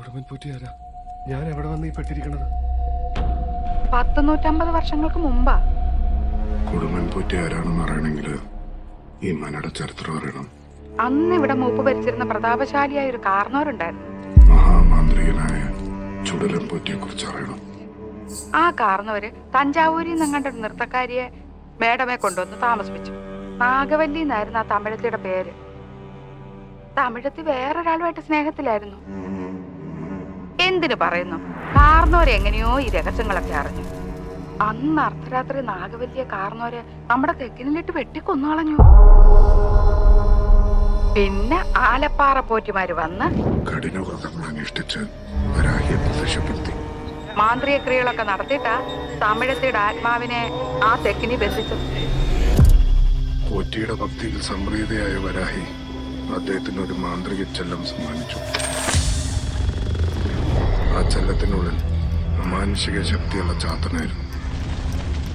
കൊടുമൻ പൂറ്റിയാരാ ഞാൻ എവിടെ വന്ന് ഈ പെട്ടിരിക്കണത്? 150 വർഷങ്ങൾക്ക് മുമ്പാ. കൊടുമൻ പൂറ്റിയാരാണെന്ന് അറിയണമെങ്കിൽ ഈ മനയുടെ ചരിത്രം അറിയണം. അന്ന് ഇവിടെ മൂപ്പ് ഭരിച്ചിരുന്ന പ്രതാപശാലിയായ ഒരു കാർന്നോരുണ്ടായിരുന്നു. മഹാമാന്ത്രികനായ ചുടലൻ പൂറ്റിയെ കുറിച്ച് അറിയണം. ആ കാർന്നവര് തഞ്ചാവൂരിൽ നിന്നങ്ങണ്ട ഒരു നൃത്തക്കാരിയെ മേഡമെ കൊണ്ടുവന്ന് താമസിപ്പിച്ചു. നാഗവല്ലി എന്നായിരുന്നു ആ തമിഴത്തിയുടെ പേര്. തമിഴത്തി വേറൊരാളുമായിട്ട് സ്നേഹത്തിലായിരുന്നു. എന്തിനു പറയുന്നു, കാർന്നോര് എങ്ങനെയോ ഈ രഹസ്യങ്ങളൊക്കെ അറിഞ്ഞു. അന്ന് അർദ്ധരാത്രി നാഗവല്ലിയെ കാർന്നോര് നമ്മുടെ തെക്കിനിലിട്ട് വെട്ടിക്കൊന്നുകളഞ്ഞു. പിന്നെ ആലപ്പാറ പോറ്റിമാര് വന്ന് കഠിനവ്രതങ്ങൾ അനുഷ്ഠിച്ച് വരാഹിയെ പ്രത്യക്ഷപ്പെടുത്തി മാന്ത്രിക ക്രിയകളൊക്കെ നടത്തിയിട്ടാ തമിഴത്തിയുടെ ആത്മാവിനെ ആ തെക്കിനി ബന്ധിച്ചത്. പോറ്റിയുടെ ഭക്തിയിൽ സംപ്രീതയായ വരാഹി അദ്ദേഹത്തിന് ഒരു മാന്ത്രിക ചെല്ലം സമ്മാനിച്ചു. ആ ചെല്ലത്തിനുള്ളിൽ അമാനുഷിക ശക്തിയുള്ള ചാത്തനായിരുന്നു.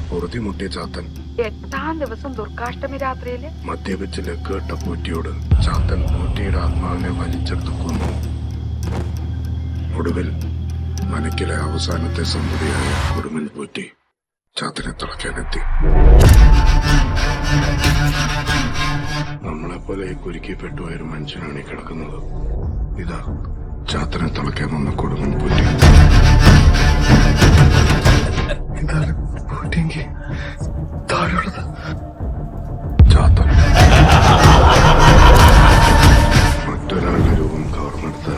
പൊറുതിമുട്ടിയ ചാത്തൻ 8ാം ദിവസം ദുർഗാഷ്ടമി രാത്രിയില് മദ്യപിച്ച് ലക്കേട്ട പോറ്റിയോട് ചാത്തൻ പോറ്റിയുടെ ആത്മാവിനെ വലിച്ചെടുത്ത് കൊന്നു. ഒടുവിൽ മനക്കിലെ അവസാനത്തെ സന്തതിയായ കൊടുമൻ പോറ്റി ചാത്തനെ തിളയ്ക്കാനെത്തി. നമ്മളെപ്പോലെ കുരുക്കിപ്പെട്ടുപോയ ഒരു മനുഷ്യനാണ് ഈ കിടക്കുന്നത്. ഇതാ ചാത്തനെ തിളയ്ക്കാൻ വന്ന കൊടുമൻ പോറ്റി. എന്താണ് പൂറ്റിയെങ്കിൽ താഴെയുള്ളത്? ചാത്തൻ മറ്റൊരാളുടെ രൂപം കവർന്നെടുത്ത്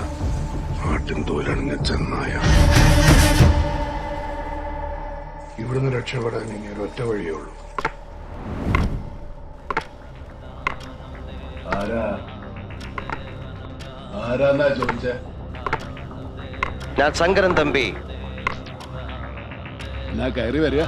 ആട്ടിൻ തോലണിഞ്ഞ ചെന്നായ. ഇവിടുന്ന് രക്ഷപ്പെടാൻ ഇനി ഒരൊറ്റ വഴിയേ ഉള്ളൂ. ആരാന്നാ ചോദിച്ചേ? ഞാൻ ശങ്കരൻ തമ്പി. ഞാൻ കയറി വരിക.